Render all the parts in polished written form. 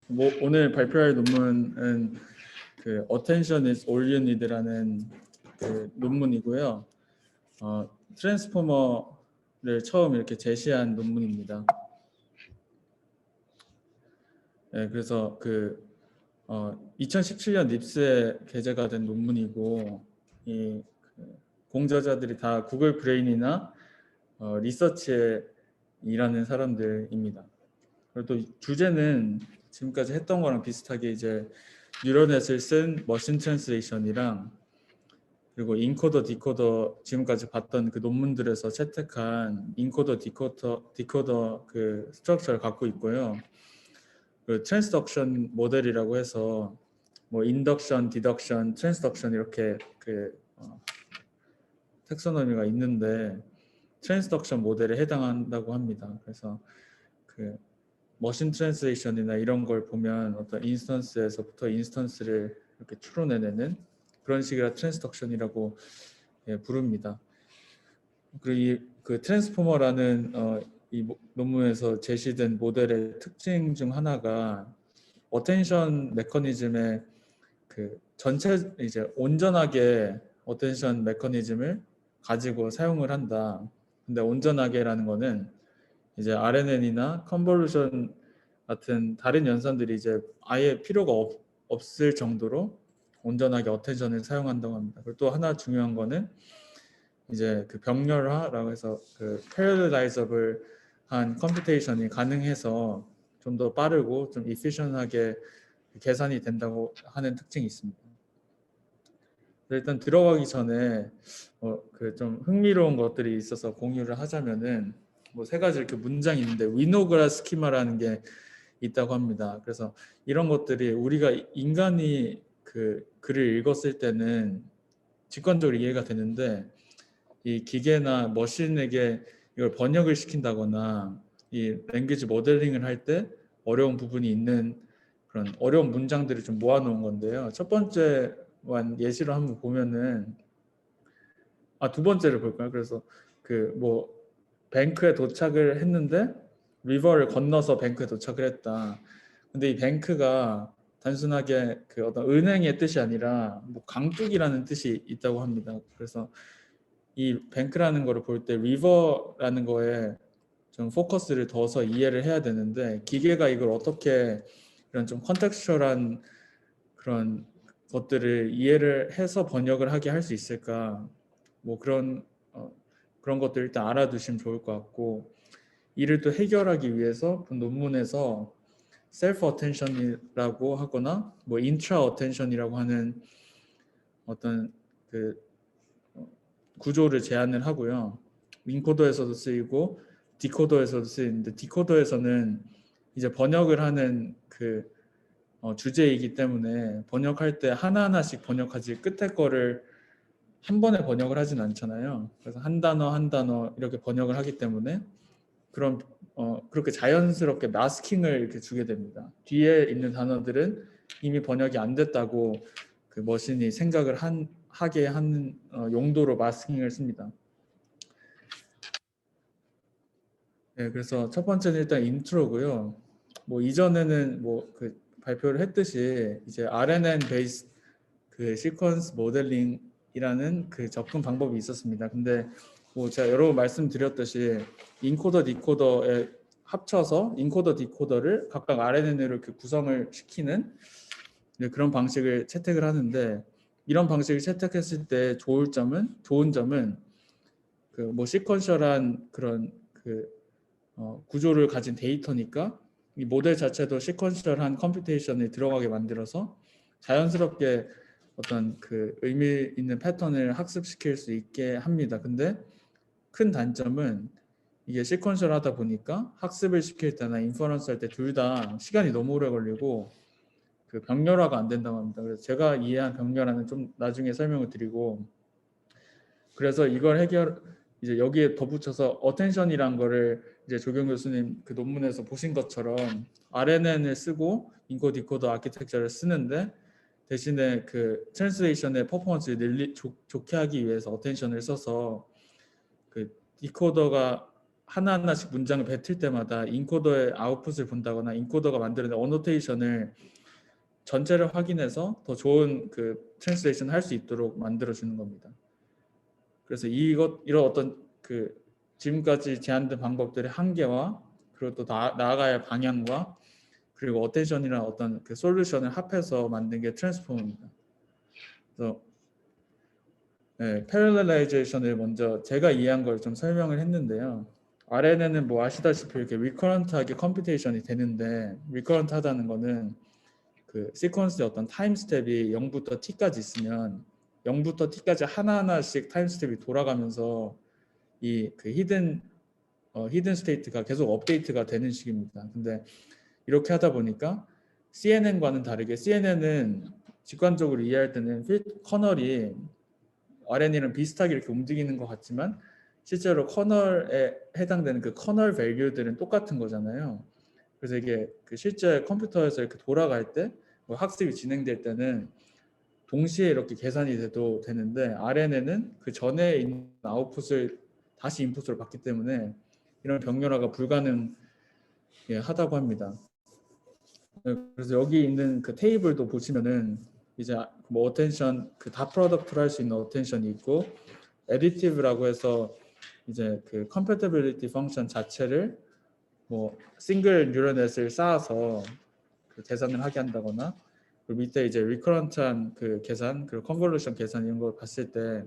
오늘 발표할 논문은 그 Attention is all you need라는 그 논문이고요. 트랜스포머를 처음 이렇게 제시한 논문입니다. 네, 그래서 2017년 닙스에 게재가 된 논문이고 이 공저자들이 다 구글 브레인이나 리서치에 일하는 사람들입니다. 그리고 또 주제는 지금까지 했던 거랑 비슷하게 이제 뉴럴넷을 쓴 머신 트랜슬레이션이랑 그리고 인코더 디코더 지금까지 봤던 그 논문들에서 채택한 인코더 디코더 그 스트럭처를 갖고 있고요. 그 트랜스덕션 모델이라고 해서 뭐 인덕션, 디덕션, 트랜스덕션 이렇게 텍소노미가 있는데 트랜스덕션 모델에 해당한다고 합니다. 그래서 그 머신 트랜슬레이션이나 이런 걸 보면 어떤 인스턴스에서부터 인스턴스를 이렇게 추론해내는 그런 식이라 트랜스덕션이라고 부릅니다. 그리고 그 트랜스포머라는 이 논문에서 제시된 모델의 특징 중 하나가 어텐션 메커니즘의 그 전체 이제 온전하게 어텐션 메커니즘을 가지고 사용을 한다. 근데 온전하게라는 거는 이제 RNN이나 컨볼루션 같은 다른 연산들이 이제 아예 필요가 없을 정도로 온전하게 어텐션을 사용한다고 합니다. 그리고 또 하나 중요한 거는 이제 그 병렬화라고 해서 그 패러다이저블한 컴퓨테이션이 가능해서 좀 더 빠르고 좀 이피션하게 계산이 된다고 하는 특징이 있습니다. 일단 들어가기 전에 그 좀 흥미로운 것들이 있어서 공유를 하자면은 뭐 세 가지 이렇게 문장이 있는데 위노그라 스키마라는 게 있다고 합니다. 그래서 이런 것들이 우리가 인간이 그 글을 읽었을 때는 직관적으로 이해가 되는데 이 기계나 머신에게 이걸 번역을 시킨다거나 이 랭귀지 모델링을 할 때 어려운 부분이 있는 그런 어려운 문장들을 좀 모아놓은 건데요. 첫 번째만 예시로 한번 보면은 두 번째를 볼까요? 그래서 그 뭐 뱅크에 도착을 했는데 리버를 건너서 뱅크에 도착을 했다. 근데 이 뱅크가 단순하게 그 어떤 은행의 뜻이 아니라 뭐 강둑이라는 뜻이 있다고 합니다. 그래서 이 뱅크라는 거를 볼 때 리버라는 거에 좀 포커스를 둬서 이해를 해야 되는데 기계가 이걸 어떻게 이런 좀 컨텍스처럴한 그런 것들을 이해를 해서 번역을 하게 할 수 있을까? 뭐 그런 것들 일단 알아두시면 좋을 것 같고 이를 또 해결하기 위해서 본 논문에서 셀프 어텐션이라고 하거나 뭐 인트라 어텐션이라고 하는 어떤 그 구조를 제안을 하고요. 인코더에서도 쓰이고 디코더에서도 쓰이는데 디코더에서는 이제 번역을 하는 그 주제이기 때문에 번역할 때 하나하나씩 번역하지 끝에 거를 한 번에 번역을 하진 않잖아요. 그래서 한 단어 한 단어 이렇게 번역을 하기 때문에 그런 그렇게 자연스럽게 마스킹을 이렇게 주게 됩니다. 뒤에 있는 단어들은 이미 번역이 안 됐다고 그 머신이 생각을 하게 하는 용도로 마스킹을 씁니다. 네, 그래서 첫 번째는 일단 인트로고요. 뭐 이전에는 뭐 그 발표를 했듯이 이제 RNN 베이스 그 시퀀스 모델링이라는 그 접근 방법이 있었습니다. 근데 뭐 제가 여러 번 말씀드렸듯이 인코더 디코더에 합쳐서 인코더 디코더를 각각 RNN으로 이렇게 구성을 시키는 그런 방식을 채택을 하는데 이런 방식을 채택했을 때 좋은 점은 그 뭐 시퀀셜한 그런 그 구조를 가진 데이터니까 이 모델 자체도 시퀀셜한 컴퓨테이션에 들어가게 만들어서 자연스럽게 어떤 그 의미 있는 패턴을 학습시킬 수 있게 합니다. 근데 큰 단점은 이게 시퀀셜하다 보니까 학습을 시킬 때나 인퍼런스 할 때 둘 다 시간이 너무 오래 걸리고 그 병렬화가 안 된다고 합니다. 그래서 제가 이해한 병렬화는 좀 나중에 설명을 드리고 그래서 이걸 이제 여기에 덧붙여서 어텐션이란 거를 이제 조경 교수님 그 논문에서 보신 것처럼 RNN을 쓰고 인코 디코더 아키텍처를 쓰는데 대신에 그 트랜스레이션의 퍼포먼스를 좋게 하기 위해서 어텐션을 써서 그 디코더가 하나하나씩 문장을 뱉을 때마다 인코더의 아웃풋을 본다거나 인코더가 만드는 어노테이션을 전체를 확인해서 더 좋은 그 트랜스레이션 할 수 있도록 만들어 주는 겁니다. 그래서 이런 어떤 그 지금까지 제안된 방법들의 한계와 그리고 또 나아가야 할 방향과 그리고 어텐션이나 어떤 그 솔루션을 합해서 만든 게 트랜스포머입니다. 그래서 패럴렐라이제이션을 먼저 제가 이해한 걸 좀 설명을 했는데요. RNN은 뭐 아시다시피 이렇게 리커런트하게 컴퓨테이션이 되는데 리커런트하다는 거는 그 시퀀스의 어떤 타임 스텝이 0부터 t까지 있으면 0부터 t까지 하나하나씩 타임 스텝이 돌아가면서 이 그 히든 스테이트가 계속 업데이트가 되는 식입니다. 근데 이렇게 하다 보니까 CNN과는 다르게 CNN은 직관적으로 이해할 때는 커널이 RNN이랑 비슷하게 이렇게 움직이는 것 같지만 실제로 커널에 해당되는 그 커널 밸류들은 똑같은 거잖아요. 그래서 이게 그 실제 컴퓨터에서 이렇게 돌아갈 때 뭐 학습이 진행될 때는 동시에 이렇게 계산이 돼도 되는데 RNN은 그 전에 있는 아웃풋을 다시 인풋으로 받기 때문에 이런 병렬화가 불가능하다고 합니다. 그래서 여기 있는 그 테이블도 보시면은 이제 뭐 어텐션 그 다 프로덕트로 할 수 있는 어텐션이 있고 에디티브라고 해서 이제 그 컴패티빌리티 펑션 자체를 뭐 싱글 뉴럴넷을 쌓아서 그 계산을 하게 한다거나 그리고 밑에 이제 리커런트한 그 계산 그리고 컨볼루션 계산 이런 걸 봤을 때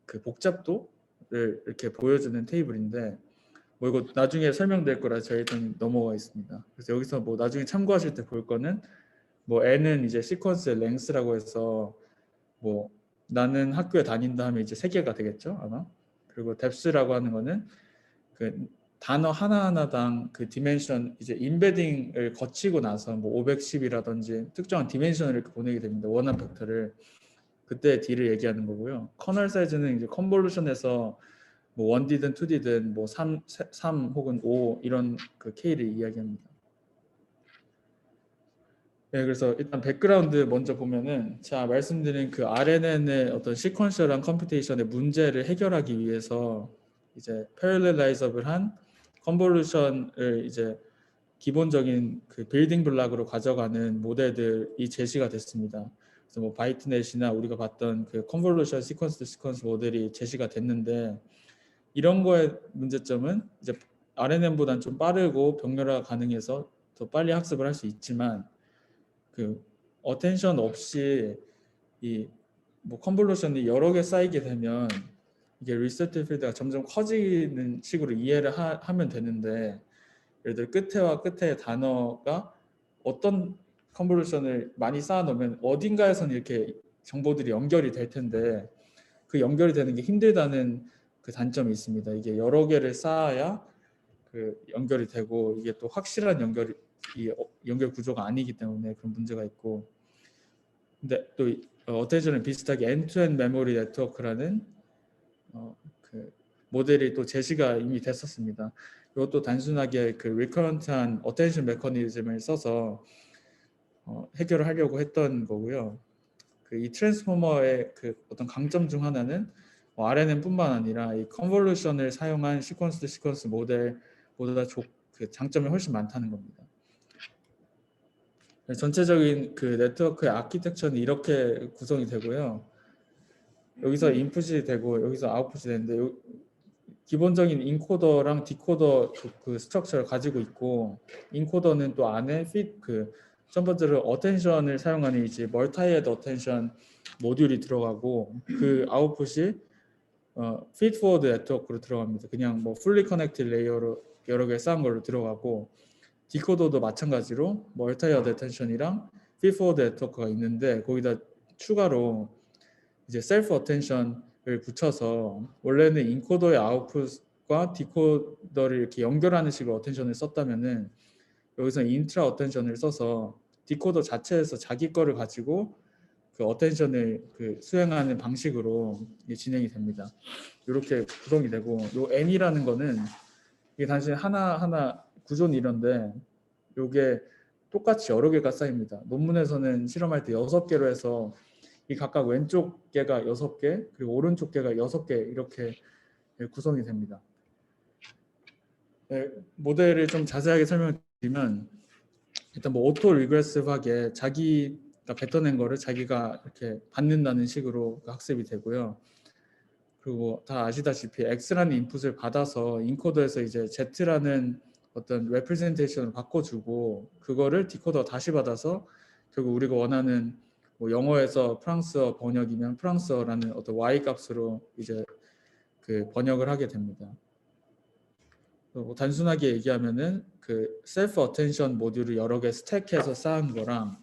그 복잡도를 이렇게 보여주는 테이블인데 뭐 이거 나중에 설명될 거라 제가 일단 넘어가 있습니다. 그래서 여기서 뭐 나중에 참고하실 때 볼 거는 뭐 n은 이제 시퀀스의 랭스라고 해서 뭐 나는 학교에 다닌다 하면 이제 3개가 되겠죠 아마. 그리고 depth라고 하는 거는 그 단어 하나하나당 그 디멘션 이제 인베딩을 거치고 나서 뭐 510이라든지 특정한 디멘션을 이렇게 보내게 됩니다. 원한 벡터를 그때 D를 얘기하는 거고요. 커널 사이즈는 이제 컨볼루션에서 뭐 1D든 2D든 뭐 3 혹은 5 이런 그 K를 이야기합니다. 네, 그래서 일단 백그라운드 먼저 보면은 제가 말씀드린 그 RNN의 어떤 시퀀셜한 컴퓨테이션의 문제를 해결하기 위해서 이제 패럴렐라이저블한 컨볼루션을 이제 기본적인 그 빌딩 블락으로 가져가는 모델들이 제시가 됐습니다. 그래서 뭐 바이트넷이나 우리가 봤던 그 컨볼루션 시퀀스 모델이 제시가 됐는데 이런 거의 문제점은 이제 RNN보다는 좀 빠르고 병렬화가 가능해서 더 빨리 학습을 할 수 있지만 그 어텐션 없이 이 뭐 컨볼루션이 여러 개 쌓이게 되면 이게 리서치 필드가 점점 커지는 식으로 이해를 하면 되는데 예를 들어 끝에와 끝에 단어가 어떤 컨볼루션을 많이 쌓아놓으면 어딘가에서는 이렇게 정보들이 연결이 될 텐데 그 연결이 되는 게 힘들다는 그 단점이 있습니다. 이게 여러 개를 쌓아야 그 연결이 되고 이게 또 확실한 이 연결 구조가 아니기 때문에 그런 문제가 있고 근데 또 어텐션은 비슷하게 엔투엔드 메모리 네트워크라는 그 모델이 또 제시가 이미 됐었습니다. 이것도 단순하게 그 리커런트한 어텐션 메커니즘을 써서 해결을 하려고 했던 거고요. 그 이 트랜스포머의 그 어떤 강점 중 하나는 RNN뿐만 아니라 이 컨볼루션을 사용한 시퀀스 모델보다 그 장점이 훨씬 많다는 겁니다. 전체적인 그 네트워크의 아키텍처는 이렇게 구성이 되고요. 여기서 인풋이 되고 여기서 아웃풋이 되는데 기본적인 인코더랑 디코더 그 스트럭처를 가지고 있고 인코더는 또 안에 첫 번째로 어텐션을 사용하는 이제 멀타이헤드 어텐션 모듈이 들어가고 그 아웃풋이 feed forward 네트워크로 들어갑니다. 그냥 뭐 fully connected 레이어로 여러 개 쌓은 걸로 들어가고 디코더도 마찬가지로 멀타이헤드 어텐션이랑 feed forward 네트워크가 있는데 거기다 추가로 이제 셀프 어텐션을 붙여서 원래는 인코더의 아웃풋과 디코더를 이렇게 연결하는 식으로 어텐션을 썼다면은 여기서 인트라 어텐션을 써서 디코더 자체에서 자기 거를 가지고 그 어텐션을 그 수행하는 방식으로 진행이 됩니다. 이렇게 구성이 되고 요 n이라는 거는 이게 단순히 하나 구조는 이런데 요게 똑같이 여러 개가 쌓입니다. 논문에서는 실험할 때 6개로 해서 이 각각 왼쪽 개가 6개 그리고 오른쪽 개가 6개 이렇게 구성이 됩니다. 네, 모델을 좀 자세하게 설명드리면 일단 뭐 오토 리그레시브하게 자기가 뱉어낸 거를 자기가 이렇게 받는다는 식으로 학습이 되고요. 그리고 다 아시다시피 X라는 인풋을 받아서 인코더에서 이제 Z라는 어떤 레프레젠테이션을 바꿔주고 그거를 디코더 다시 받아서 결국 우리가 원하는 뭐 영어에서 프랑스어 번역이면 프랑스어라는 어떤 Y 값으로 이제 그 번역을 하게 됩니다. 뭐 단순하게 얘기하면은 그 셀프 어텐션 모듈을 여러 개 스택해서 쌓은 거랑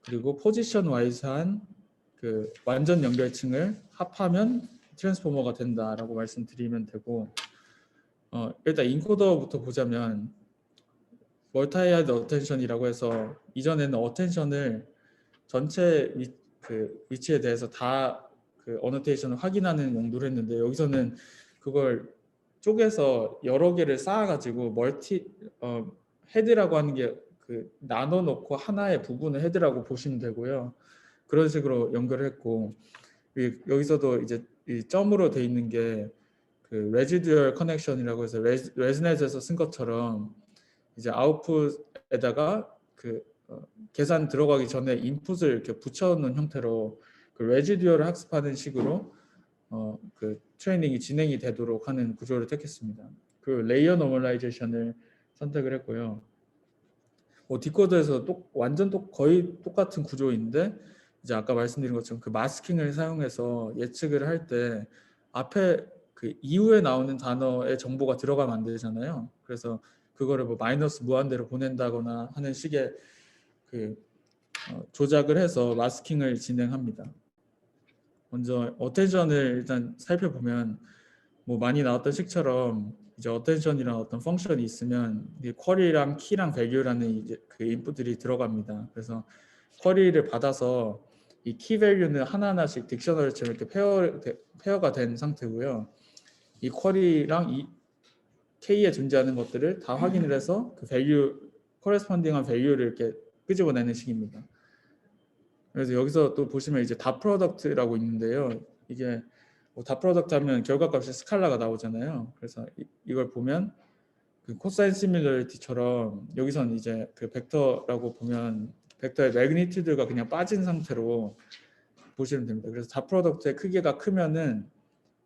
그리고 포지션 와이즈한 그 완전 연결층을 합하면 트랜스포머가 된다라고 말씀드리면 되고 일단 인코더부터 보자면 멀타이아드 어텐션이라고 해서 이전에는 어텐션을 전체 그 위치에 대해서 다 그 어노테이션을 확인하는 용도로 했는데 여기서는 그걸 쪼개서 여러 개를 쌓아가지고 헤드라고 하는 게 그 나눠 놓고 하나의 부분을 헤드라고 보시면 되고요. 그런 식으로 연결을 했고 여기서도 이제 이 점으로 돼 있는 게 그 레지듀얼 커넥션이라고 해서 레즈넷에서 쓴 것처럼 이제 아웃풋에다가 그 계산 들어가기 전에 인풋을 이렇게 붙여놓은 형태로 그 레지듀얼을 학습하는 식으로 그 트레이닝이 진행이 되도록 하는 구조를 택했습니다. 그 레이어 노멀라이제이션을 선택을 했고요. 뭐 디코더에서 완전 거의 똑같은 구조인데 이제 아까 말씀드린 것처럼 그 마스킹을 사용해서 예측을 할 때 앞에 그 이후에 나오는 단어의 정보가 들어가면 안 되잖아요. 그래서 그거를 뭐 마이너스 무한대로 보낸다거나 하는 식의 그 조작을 해서 마스킹을 진행합니다. 먼저 어텐션을 일단 살펴보면 뭐 많이 나왔던 식처럼 이제 어텐션이랑 어떤 펑션이 있으면 쿼리랑 키랑 밸류라는 이제 그 인풋들이 들어갑니다. 그래서 쿼리를 받아서 이 키 밸류는 하나하나씩 딕셔너리처럼 이렇게 페어가 된 상태고요. 이 쿼리랑 이 K에 존재하는 것들을 다 확인을 해서 그 밸류 코레스폰딩한 밸류를 이렇게 끄집어내는 식입니다. 그래서 여기서 또 보시면 이제 다 프로덕트라고 있는데요. 이게 다 프로덕트 하면 결과값이 스칼라가 나오잖아요. 그래서 이걸 보면 그 코사인 시뮬러리티처럼 여기서는 이제 그 벡터라고 보면 벡터의 매그니튜드가 그냥 빠진 상태로 보시면 됩니다. 그래서 다 프로덕트의 크기가 크면은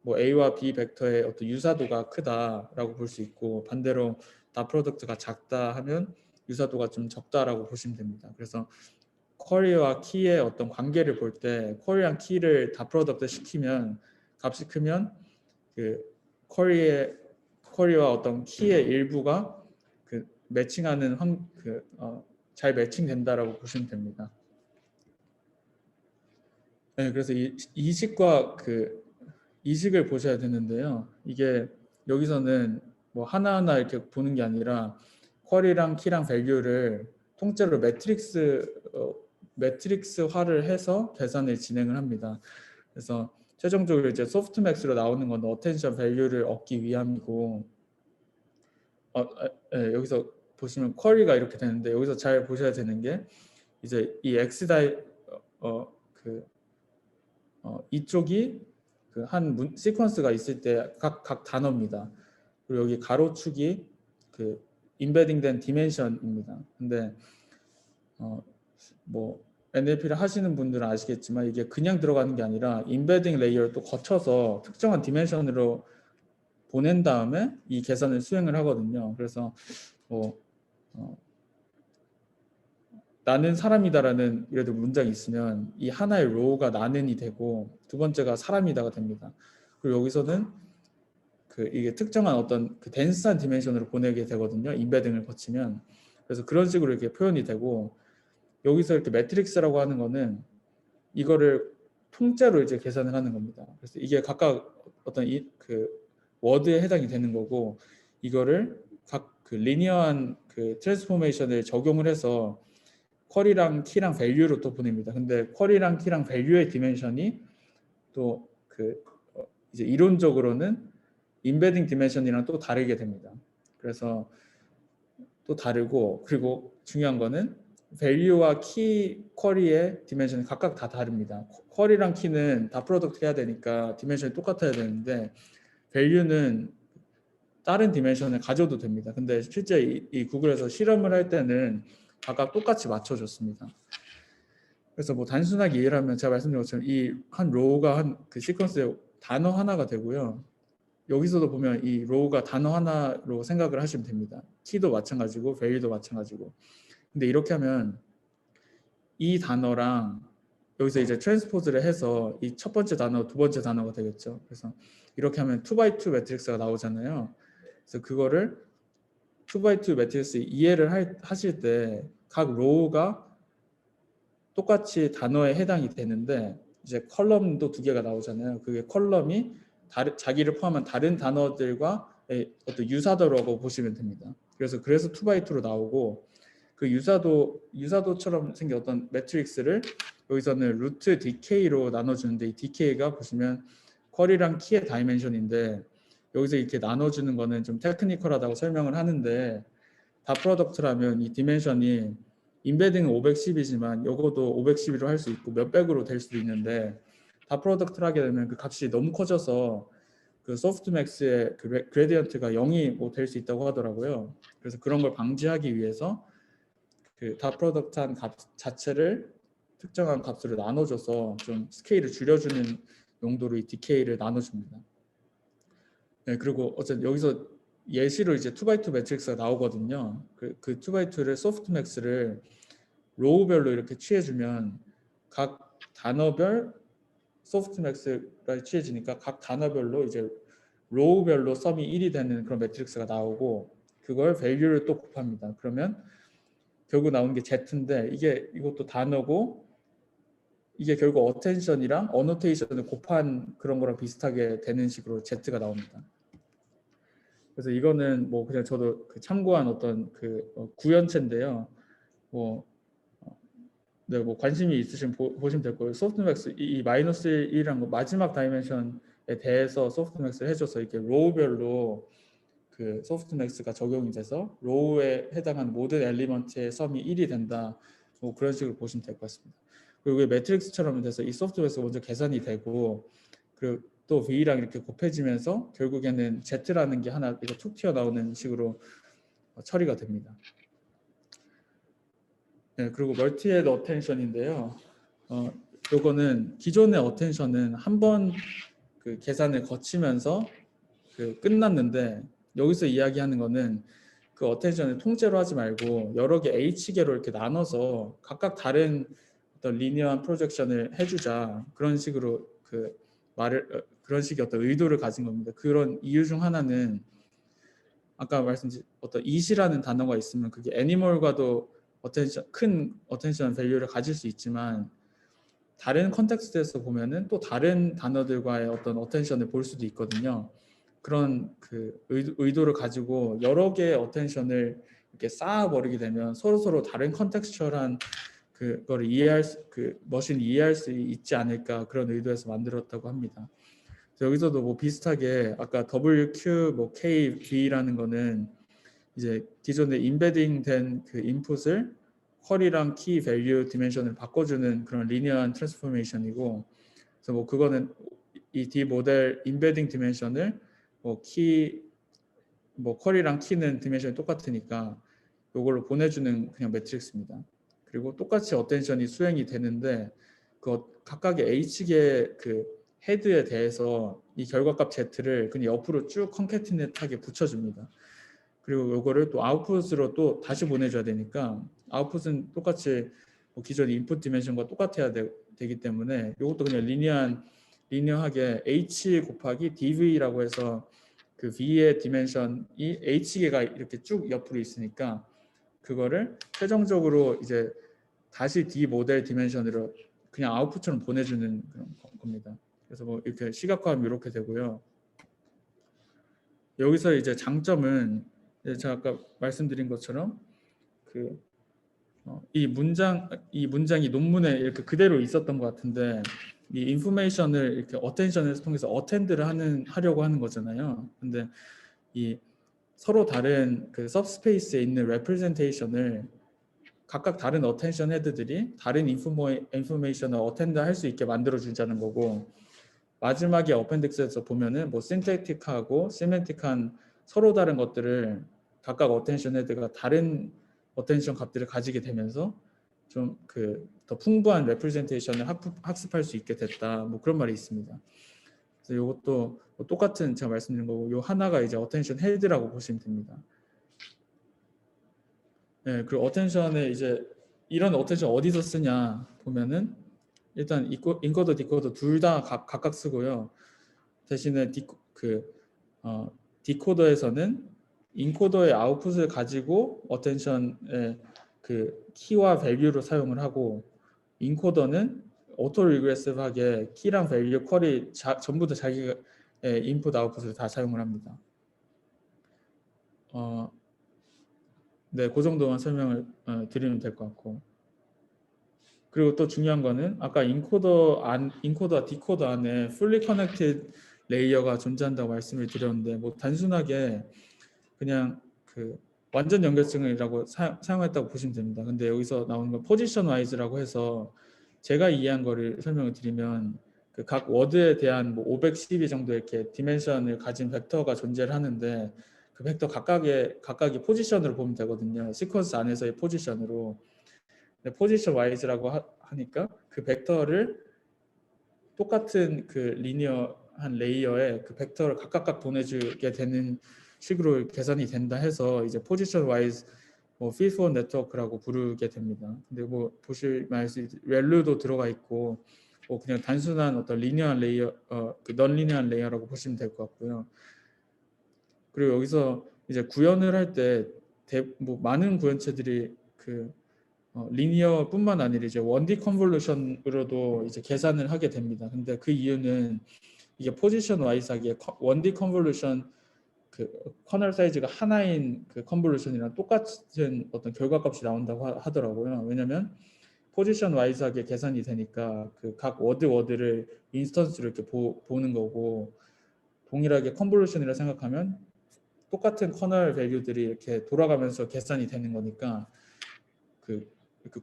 뭐 A와 B 벡터의 어떤 유사도가 크다라고 볼 수 있고 반대로 다 프로덕트가 작다 하면 유사도가 좀 적다라고 보시면 됩니다. 그래서 쿼리와 키의 어떤 관계를 볼 때 쿼리랑 키를 다 프로덕트 시키면 값이 크면 그 쿼리와 어떤 키의 일부가 그 매칭하는 잘 매칭된다라고 보시면 됩니다. 네, 그래서 이 이식과 그 이식을 보셔야 되는데요. 이게 여기서는 뭐 하나하나 이렇게 보는 게 아니라 쿼리랑 키랑 밸류를 통째로 매트릭스화를 해서 계산을 진행을 합니다. 그래서 최종적으로 이제 소프트맥스로 나오는 건 어텐션 밸류를 얻기 위함이고 여기서 보시면 쿼리가 이렇게 되는데 여기서 잘 보셔야 되는 게 이제 이 X다이 이쪽이 그 한 시퀀스가 있을 때 각 단어입니다. 그리고 여기 가로축이 그 인베딩된 디멘션입니다. 근데 뭐 NLP를 하시는 분들은 아시겠지만 이게 그냥 들어가는 게 아니라 인베딩 레이어를 또 거쳐서 특정한 디멘션으로 보낸 다음에 이 계산을 수행을 하거든요. 그래서 뭐 나는 사람이다라는 예를 문장이 있으면 이 하나의 로우가 나는이 되고 두 번째가 사람이다가 됩니다. 그리고 여기서는 그 이게 특정한 어떤 그 덴스한 디멘션으로 보내게 되거든요. 인베딩을 거치면. 그래서 그런 식으로 이렇게 표현이 되고 여기서 이렇게 매트릭스라고 하는 거는 이거를 통째로 이제 계산을 하는 겁니다. 그래서 이게 각각 어떤 그 워드에 해당이 되는 거고 이거를 각 그 리니어한 그 트랜스포메이션을 적용을 해서 쿼리랑 키랑 밸류로 또 보냅니다. 근데 쿼리랑 키랑 밸류의 디멘션이 또 그 이제 이론적으로는 인베딩 디멘션이랑 또 다르게 됩니다. 그래서 또 다르고 그리고 중요한 거는 밸류와 키 쿼리의 디멘션이 각각 다 다릅니다. 쿼리랑 키는 다 프로덕트 해야 되니까 디멘션이 똑같아야 되는데 밸류는 다른 디멘션을 가져도 됩니다. 근데 실제 이 구글에서 실험을 할 때는 각각 똑같이 맞춰줬습니다. 그래서 뭐 단순하게 이해를 하면 제가 말씀드린 것처럼 이 한 로우가 한 그 시퀀스의 단어 하나가 되고요. 여기서도 보면 이 로우가 단어 하나로 생각을 하시면 됩니다. 키도 마찬가지고 밸류도 마찬가지고. 근데 이렇게 하면 이 단어랑 여기서 이제 트랜스포즈를 해서 이 첫 번째 단어, 두 번째 단어가 되겠죠. 그래서 이렇게 하면 2x2 매트릭스가 나오잖아요. 그래서 그거를 2x2 매트릭스 이해를 하실 때 각 로우가 똑같이 단어에 해당이 되는데 이제 컬럼도 두 개가 나오잖아요. 그게 컬럼이 자기를 포함한 다른 단어들과의 어떤 유사도라고 보시면 됩니다. 그래서 2x2로 나오고 그 유사도처럼 생긴 어떤 매트릭스를 여기서는 루트 DK로 나눠주는데 이 DK가 보시면 쿼리랑 키의 다이멘션인데 여기서 이렇게 나눠주는 거는 좀 테크니컬하다고 설명을 하는데 다 프로덕트라면 이 디멘션이 인베딩은 510이지만 요거도 512로 할 수 있고 몇백으로 될 수도 있는데 다 프로덕트를 하게 되면 그 값이 너무 커져서 그 소프트맥스의 그 그레디언트가 0이 뭐 될 수 있다고 하더라고요. 그래서 그런 걸 방지하기 위해서 그 다 프로덕트한 값 자체를 특정한 값으로 나눠줘서 좀 스케일을 줄여주는 용도로 이 DK를 나눠줍니다. 네, 그리고 어쨌든 여기서 예시로 이제 2x2 매트릭스가 나오거든요. 그 2x2를 소프트맥스를 로우별로 이렇게 취해주면 각 단어별 소프트맥스가 취해지니까 각 단어별로 이제 로우별로 썸이 1이 되는 그런 매트릭스가 나오고 그걸 밸류를 또 곱합니다. 그러면 결국 나오는 게 Z인데 이것도 단어고 이게 결국 어텐션이랑 어노테이션을 곱한 그런 거랑 비슷하게 되는 식으로 Z가 나옵니다. 그래서 이거는 뭐 그냥 저도 참고한 어떤 구현체인데요. 네, 뭐 관심이 있으시면 보시면 될 거예요. 소프트맥스 이 마이너스 1이란 거 마지막 다이멘션에 대해서 소프트맥스를 해줘서 이렇게 로우별로 그 소프트맥스가 적용이 돼서 로우에 해당하는 모든 엘리먼트의 썸이 1이 된다. 뭐 그런 식으로 보시면 될 것 같습니다. 그리고 이게 매트릭스처럼 돼서 이 소프트맥스가 먼저 계산이 되고 그리고 또 V랑 이렇게 곱해지면서 결국에는 Z라는 게 하나 이거 툭 튀어나오는 식으로 처리가 됩니다. 네, 그리고 멀티헤드 어텐션인데요. 요거는 기존의 어텐션은 한 번 그 계산을 거치면서 끝났는데 여기서 이야기하는 거는 그 어텐션을 통째로 하지 말고 여러 개 H개로 이렇게 나눠서 각각 다른 어떤 리니어한 프로젝션을 해주자 그런 식으로 그런 식의 어떤 의도를 가진 겁니다. 그런 이유 중 하나는 아까 말씀드린 어떤 it이라는 단어가 있으면 그게 애니멀과도 큰 어텐션 밸류를 가질 수 있지만 다른 컨텍스트에서 보면은 또 다른 단어들과의 어떤 어텐션을 볼 수도 있거든요. 그런 의도를 가지고 여러 개의 어텐션을 이렇게 쌓아버리게 되면 서로 다른 컨텍스처얼한 그거를 머신이 이해할 수 있지 않을까 그런 의도에서 만들었다고 합니다. 여기서도 뭐 비슷하게 아까 WQ, 뭐 K, V라는 거는 이제 기존에 인베딩된 그 인풋을 쿼리랑 키 밸류 디멘션을 바꿔주는 그런 리니어한 트랜스포메이션이고 그래서 뭐 그거는 이 D 모델 인베딩 디멘션을 뭐 쿼리랑 키는 디멘션이 똑같으니까 이걸로 보내주는 그냥 매트릭스입니다. 그리고 똑같이 어텐션이 수행이 되는데 그 각각의 H개 그 헤드에 대해서 이 결과값 Z를 그냥 옆으로 쭉 컨캐티넷하게 붙여줍니다. 그리고 이거를 또 아웃풋으로 또 다시 보내줘야 되니까 아웃풋은 똑같이 뭐 기존 인풋 디멘션과 똑같아야 되기 때문에 이것도 그냥 리니어하게 H 곱하기 DV라고 해서 그 V의 디멘션이 H개가 이렇게 쭉 옆으로 있으니까 그거를 최종적으로 이제 다시 D 모델 디멘션으로 그냥 아웃풋처럼 보내주는 그런 겁니다. 그래서 뭐 이렇게 시각화하면 이렇게 되고요. 여기서 이제 장점은 제가 아까 말씀드린 것처럼 이 문장이 논문에 이렇게 그대로 있었던 것 같은데 이 인포메이션을 이렇게 어텐션을 통해서 어텐드를 하려고 하는 거잖아요. 근데 이 서로 다른 그 सब스페이스에 있는 레프레젠테이션을 각각 다른 어텐션 헤드들이 다른 인포메이션을 어텐드 할 수 있게 만들어 주자는 거고 마지막에 어펜딕스에서 보면은 뭐 신택틱하고 시멘틱한 서로 다른 것들을 각각 어텐션 헤드가 다른 어텐션 값들을 가지게 되면서 좀 그 더 풍부한 레프레젠테이션을 학습할 수 있게 됐다. 뭐 그런 말이 있습니다. 그래서 이것도 뭐 똑같은 제가 말씀드린 거고, 요 하나가 이제 어텐션 헤드라고 보시면 됩니다. 네, 그리고 어텐션에 이제 이런 어텐션 어디서 쓰냐 보면은 일단 인코더 디코더 둘 다 각각 쓰고요. 대신에 디코더에서는 인코더의 아웃풋을 가지고 어텐션의 그 키와 밸류로 사용을 하고, 인코더는 오토 리그레시브하게 키랑 밸류 퀄이 전부 다 자기의 인풋 아웃풋을 다 사용을 합니다. 네, 그 정도만 설명을 드리면 될 것 같고, 그리고 또 중요한 거는 아까 인코더와 디코더 안에 fully connected 레이어가 존재한다고 말씀을 드렸는데, 뭐 단순하게 그냥 그 완전 연결성이라고 사용했다고 보시면 됩니다. 근데 여기서 나오는 건 포지션 와이즈라고 해서 제가 이해한 거를 설명을 드리면, 그 각 워드에 대한 뭐 512 정도 이렇게 디멘션을 가진 벡터가 존재를 하는데, 그 벡터 각각이 포지션으로 보면 되거든요. 시퀀스 안에서의 포지션으로. 포지션 와이즈라고 하니까 그 벡터를 똑같은 그 리니어한 레이어에 그 벡터를 각각 보내주게 되는 식으로 계산이 된다 해서 이제 포지션 와이즈 뭐 피드포 네트워크라고 부르게 됩니다. 근데 뭐 보시면 알수 밸류도 들어가 있고, 뭐 그냥 단순한 어떤 리니어한 레이어, 그 넌 리니어한 레이어라고 보시면 될 것 같고요. 그리고 여기서 이제 구현을 할 때 뭐 많은 구현체들이 그 리니어뿐만 아니라 이제 1D 컨볼루션으로도 이제 계산을 하게 됩니다. 근데 그 이유는 이게 포지션 와이즈하게 1D 컨볼루션 그 커널 사이즈가 하나인 그 컨볼루션이랑 똑같은 어떤 결과값이 나온다고 하더라고요. 왜냐면 포지션 와이즈하게 계산이 되니까 그 각 워드를 인스턴스로 이렇게 보는 거고, 동일하게 컨볼루션이라 생각하면 똑같은 커널 밸류들이 이렇게 돌아가면서 계산이 되는 거니까 그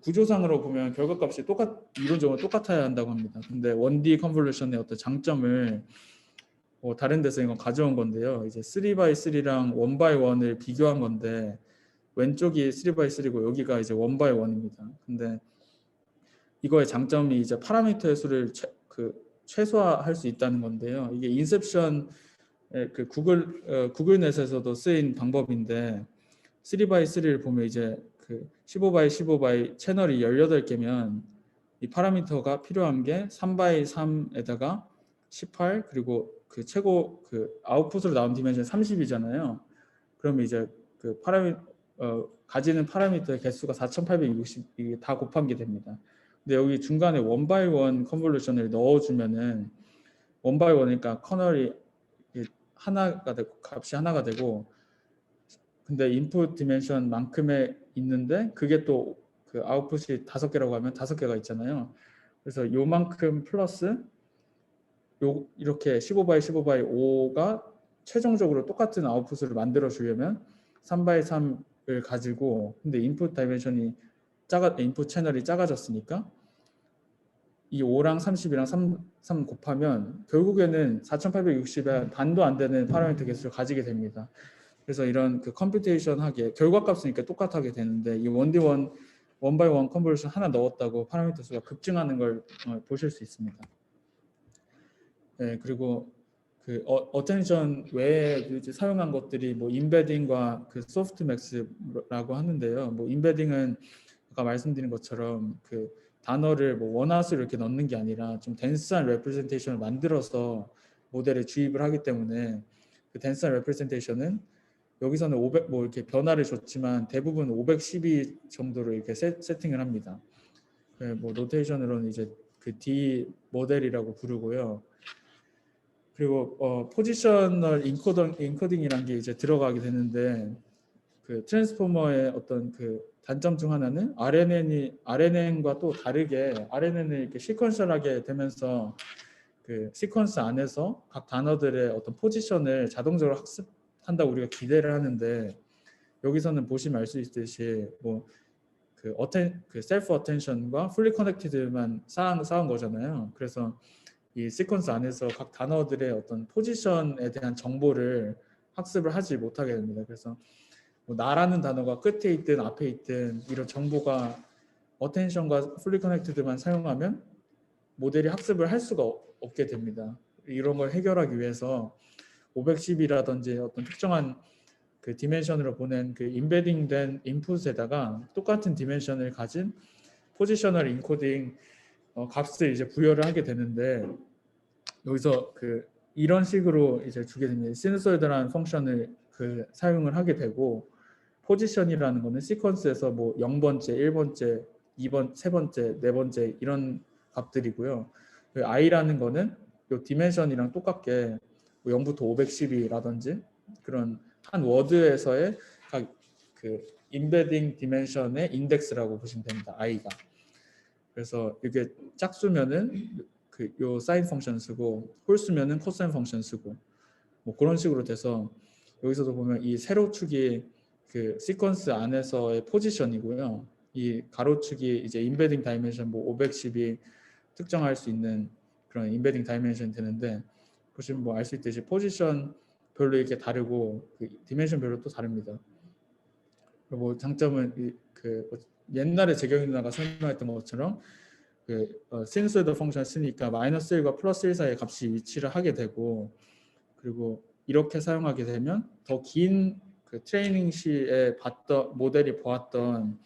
구조상으로 보면 결과값이 이론적으로 똑같아야 한다고 합니다. 근데 1D 컨볼루션의 어떤 장점을 다른 데서 이건 가져온 건데요. 이제 3x3랑 1x1을 비교한 건데, 왼쪽이 3x3고 여기가 이제 1x1입니다. 근데 이거의 장점이 이제 파라미터의 수를 최소화할 수 있다는 건데요. 이게 인셉션 그 구글넷에서도 쓰인 방법인데, 3x3를 보면 이제 그 15x15x 채널이 18개면 이 파라미터가 필요한 게 3x3에다가 18, 그리고 그 최고 그 아웃풋으로 나온 디멘션 30이잖아요. 그러면 이제 그 가지는 파라미터의 개수가 4860이 다 곱한 게 됩니다. 근데 여기 중간에 1x1 컨볼루션을 넣어주면은 1x1이니까 커널이 하나가 되고 값이 하나가 되고, 근데 인풋 디멘션만큼의 있는데 그게 또 그 아웃풋이 5개라고 하면 5개가 있잖아요. 그래서 요만큼 플러스 이렇게 15x15x5가 최종적으로 똑같은 아웃풋을 만들어 주려면 3x3을 가지고, 근데 인풋 다이멘션이 인풋 채널이 작아졌으니까 이 5랑 30이랑 3 곱하면 결국에는 4860에 반도 안 되는 파라미터 개수를 가지게 됩니다. 그래서 이런 그 컴퓨테이션하게 결과값은 이렇게 똑같하게 되는데, 이 1x1 컨볼루션 하나 넣었다고 파라미터 수가 급증하는 걸 보실 수 있습니다. 네, 그리고 그 어텐션 외에 이제 사용한 것들이 뭐 인베딩과 그 소프트맥스라고 하는데요. 뭐 인베딩은 아까 말씀드린 것처럼 그 단어를 뭐 원화수로 이렇게 넣는 게 아니라 좀 덴스한 레프레젠테이션을 만들어서 모델에 주입을 하기 때문에, 그 덴스한 레프레젠테이션은 여기서는 500 뭐 이렇게 변화를 줬지만 대부분 512 정도로 이렇게 세팅을 합니다. 네, 뭐 노테이션으로는 이제 그 D 모델이라고 부르고요. 그리고 포지셔널 인코딩이라는 게 이제 들어가게 되는데, 그 트랜스포머의 어떤 그 단점 중 하나는 RNN과 또 다르게 RNN을 이렇게 시퀀셜하게 되면서 그 시퀀스 안에서 각 단어들의 어떤 포지션을 자동적으로 학습한다고 우리가 기대를 하는데, 여기서는 보시면 알 수 있듯이 뭐 그 셀프 어텐션과 풀리 커넥티드만 쌓은 거잖아요. 그래서 이 시퀀스 안에서 각 단어들의 어떤 포지션에 대한 정보를 학습을 하지 못하게 됩니다. 그래서 뭐 나라는 단어가 끝에 있든 앞에 있든 이런 정보가 어텐션과 풀리 커넥티드만 사용하면 모델이 학습을 할 수가 없게 됩니다. 이런 걸 해결하기 위해서 510이라든지 어떤 특정한 그 디멘션으로 보낸 그 임베딩된 인풋에다가 똑같은 디멘션을 가진 포지셔널 인코딩 값을 이제 부여를 하게 되는데, 여기서 그 이런 식으로 이제 주게 됩니다. 시누소이드라는 펑션을 그 사용을 하게 되고, 포지션이라는 거는 시퀀스에서 뭐 0번째, 1번째, 2번, 3번째, 4번째 이런 값들이고요. 그 i라는 거는 요 디멘션이랑 똑같게 뭐 0부터 512라든지 그런 한 워드에서의 각 그 인베딩 디멘션의 인덱스라고 보시면 됩니다. i가. 그래서 이게 짝수면은 그 요 사인 펑션 쓰고 홀수면은 코사인 펑션 쓰고 뭐 그런 식으로 돼서, 여기서도 보면 이 세로축이 그 시퀀스 안에서의 포지션이고요. 이 가로축이 이제 인베딩 다이멘션 뭐 510이 특정할 수 있는 그런 인베딩 다이멘션이 되는데, 보시면 뭐 알 수 있듯이 포지션 별로 이렇게 다르고 그 디멘션 별로 또 다릅니다. 그리고 장점은 그 옛날에 재경이 누나가 설명했던 것처럼 그 시누소이드 펑션 쓰니까 마이너스 1과 플러스 1 사이의 값이 위치를 하게 되고, 그리고 이렇게 사용하게 되면 더 긴 그 트레이닝 시에 봤던 모델이 보았던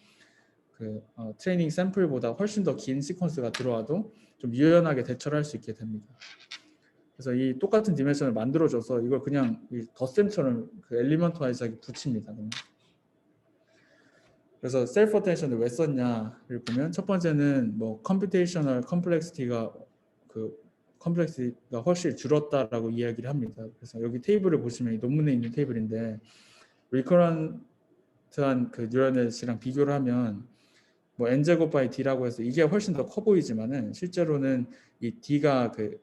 그 트레이닝 샘플보다 훨씬 더 긴 시퀀스가 들어와도 좀 유연하게 대처를 할 수 있게 됩니다. 그래서 이 똑같은 디멘션을 만들어줘서 이걸 그냥 덧셈처럼 그 엘리먼트와이즈하게 붙입니다. 그래서 셀프 어텐션을 왜 썼냐를 보면, 첫 번째는 뭐 컴퓨테이셔널 컴플렉시티가 훨씬 줄었다라고 이야기를 합니다. 그래서 여기 테이블을 보시면 이 논문에 있는 테이블인데, 리커런트한 그 뉴럴넷이랑 비교를 하면 뭐 n제곱 바이 d라고 해서 이게 훨씬 더 커 보이지만은 실제로는 이 d가 그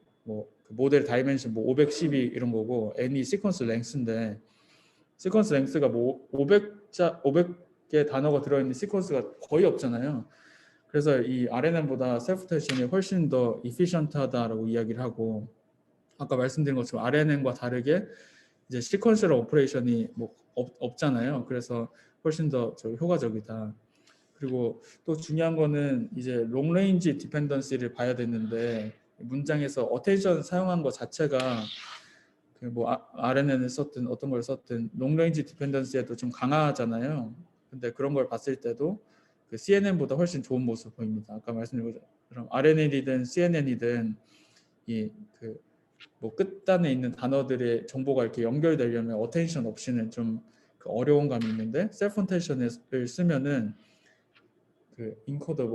모델 다이멘션 뭐 512 이런 거고, n이 시퀀스 랭스인데, 시퀀스 랭스가 뭐 500개 단어가 들어있는 시퀀스가 거의 없잖아요. 그래서 이 RNN보다 셀프 테이션이 훨씬 더 이피션트하다라고 이야기를 하고, 아까 말씀드린 것처럼 RNN과 다르게 이제 시퀀셜 오퍼레이션이 뭐 없잖아요. 그래서 훨씬 더 효과적이다. 그리고 또 중요한 거는 이제 롱레인지 디펜던시를 봐야 되는데, 문장에서 어텐션 사용한 것 자체가 그 뭐 RNN을 썼든 어떤 걸 썼든 롱레인지 디펜던시에도 좀 강하잖아요. 근데 그런 걸 봤을 때도 그 CNN보다 훨씬 좋은 모습 보입니다. 아까 말씀드린 것처럼 RNN이든 CNN이든 이 그 뭐 끝단에 있는 단어들의 정보가 이렇게 연결되려면 어텐션 없이는 좀 그 어려운 감이 있는데, 셀프 어텐션을 쓰면은 그 인코더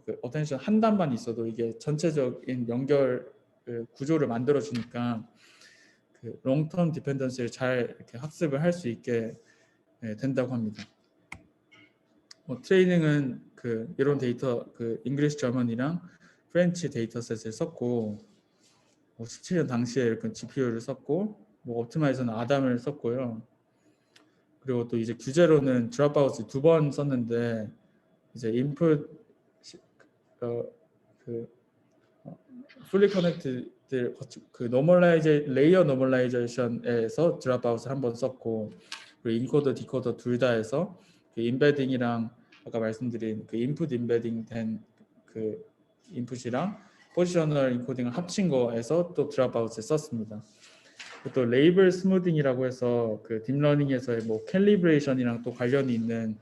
그 어텐션 한 단만 있어도 이게 전체적인 연결 그 구조를 만들어 주니까 그 롱텀 디펜던시를 잘 이렇게 학습을 할 수 있게 된다고 합니다. 트레이닝은 그 이런 데이터 그 잉글리시 저먼이랑 프렌치 데이터셋을 썼고, 17년 당시에 이렇게 GPU를 썼고, 뭐 옵티마이저는 아담을 썼고요. 그리고 또 이제 규제로는 드롭아웃을 2번 썼는데, 이제 인풋 그 풀리 커넥트 그 레이어 노멀라이제이션에서 드롭아웃을 한번 썼고, 그리고 인코더 디코더 둘 다 해서 그 인베딩이랑 아까 말씀드린 그 인풋 인베딩 된 그 인풋이랑 포지셔널 인코딩을 합친 거에서 또 드롭아웃을 썼습니다. 또 레이블 스무딩이라고 해서 그 딥러닝에서의 뭐 캘리브레이션이랑 또 관련이 있는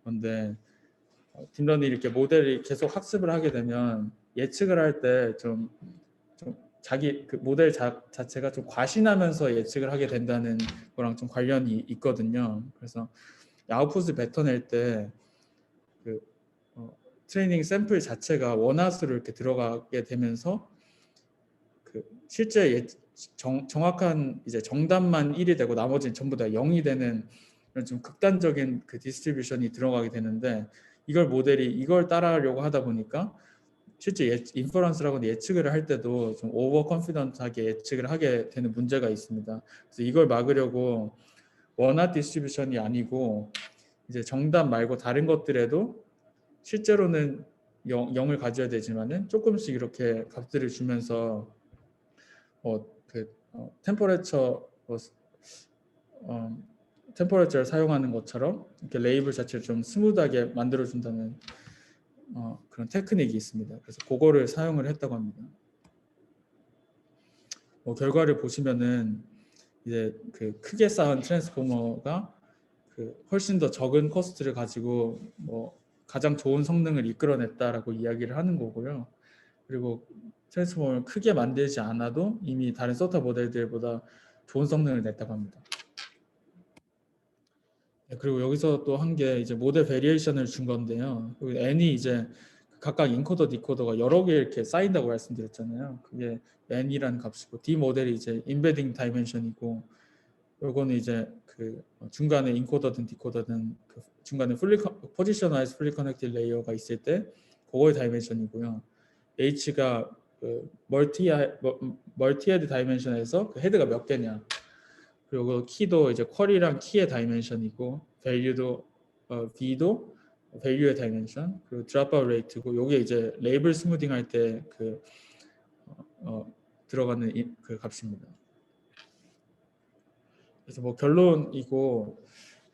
건데, 딥러닝 이렇게 모델이 계속 학습을 하게 되면 예측을 할 때 좀 자기 그 모델 자체가 좀 과신하면서 예측을 하게 된다는 거랑 좀 관련이 있거든요. 그래서 아웃풋을 뱉어낼 때 그 트레이닝 샘플 자체가 원화수로 이렇게 들어가게 되면서 그 실제 정확한 이제 정답만 1이 되고 나머지는 전부 다 0이 되는 그런 좀 극단적인 그 디스트리뷰션이 들어가게 되는데, 이걸 모델이 이걸 따라하려고 하다 보니까 실제 인퍼런스라고는 예측을 할 때도 좀 오버 컨피던트하게 예측을 하게 되는 문제가 있습니다. 그래서 이걸 막으려고 원화 디스트리뷰션이 아니고 이제 정답 말고 다른 것들에도 실제로는 0을 가져야 되지만은 조금씩 이렇게 값들을 주면서 템퍼레처 템퍼레처를 사용하는 것처럼 이렇게 레이블 자체를 좀 스무드하게 만들어준다는 그런 테크닉이 있습니다. 그래서 그거를 사용을 했다고 합니다. 결과를 보시면은 이제 그 크게 쌓은 트랜스포머가 그 훨씬 더 적은 코스트를 가지고 가장 좋은 성능을 이끌어냈다라고 이야기를 하는 거고요. 그리고 트랜스포머를 크게 만들지 않아도 이미 다른 소타 모델들보다 좋은 성능을 냈다고 합니다. 그리고 여기서 또 한 게 이제 모델 베리에이션을 준 건데요. n이 이제 각각 인코더, 디코더가 여러 개 이렇게 쌓인다고 말씀드렸잖아요. 그게 n이라는 값이고 d 모델이 이제 인베딩 다이멘션이고 요거는 이제 그 중간에 인코더든 디코더든 그 중간에 포지셔너이즈 풀리 커넥티드 레이어가 있을 때 그거의 다이멘션이고요. h가 그 멀티헤드 다이멘션에서 그 헤드가 몇 개냐. 그리고 키도 이제 쿼리랑 키의 다이멘션이고 밸류도 v도 밸류의 다이멘션, 그리고 드랍아웃 레이트고 요게 이제 레이블 스무딩 할 때 그 들어가는 그 값입니다. 그래서 결론이고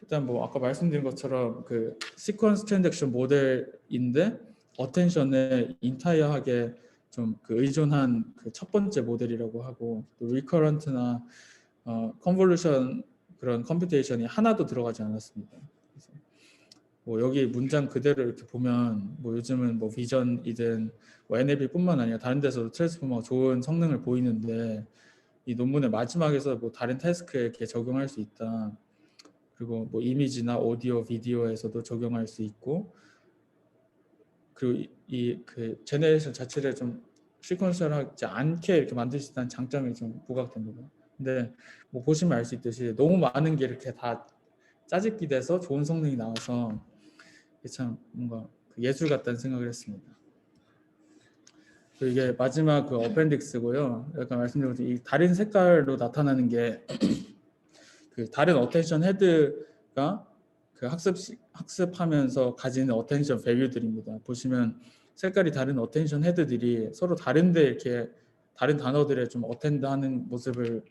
일단 아까 말씀드린 것처럼 그 시퀀스 트랜잭션 모델인데 어텐션에 인타이어하게 좀 그 의존한 그 첫 번째 모델이라고 하고 또 리커런트나 컨볼루션 그런 컴퓨테이션이 하나도 들어가지 않았습니다. 그래서 여기 문장 그대로 이렇게 보면 요즘은 비전이든 NLP뿐만 아니라 다른 데서도 트랜스포머가 좋은 성능을 보이는데 이 논문의 마지막에서 다른 태스크에 이렇게 적용할 수 있다. 그리고 이미지나 오디오, 비디오에서도 적용할 수 있고 그리고 이 그 제네레이션 자체를 좀 시퀀셜하지 않게 이렇게 만들 수 있다는 장점이 좀 부각됩니다. 근데 보시면 알 수 있듯이 너무 많은 게 이렇게 다 짜집기 돼서 좋은 성능이 나와서 참 뭔가 예술 같다는 생각을 했습니다. 이게 마지막 그 어펜딕스고요. 약간 말씀드린 것처럼 이 다른 색깔로 나타나는 게 그 다른 어텐션 헤드가 그 학습하면서 가지는 어텐션 밸류들입니다. 보시면 색깔이 다른 어텐션 헤드들이 서로 다른데 이렇게 다른 단어들에 좀 어텐드하는 모습을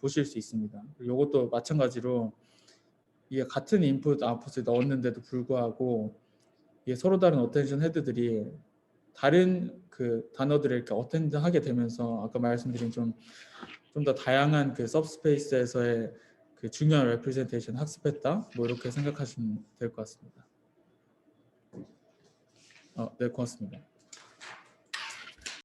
보실 수 있습니다. 이것도 마찬가지로 이게 같은 인풋 아웃풋을 넣었는데도 불구하고 이게 서로 다른 어텐션 헤드들이 다른 그 단어들을 이렇게 어텐드하게 되면서 아까 말씀드린 좀 더 다양한 그 서브스페이스에서의 그 중요한 레프레젠테이션 학습했다 이렇게 생각하시면 될 것 같습니다. 네, 고맙습니다.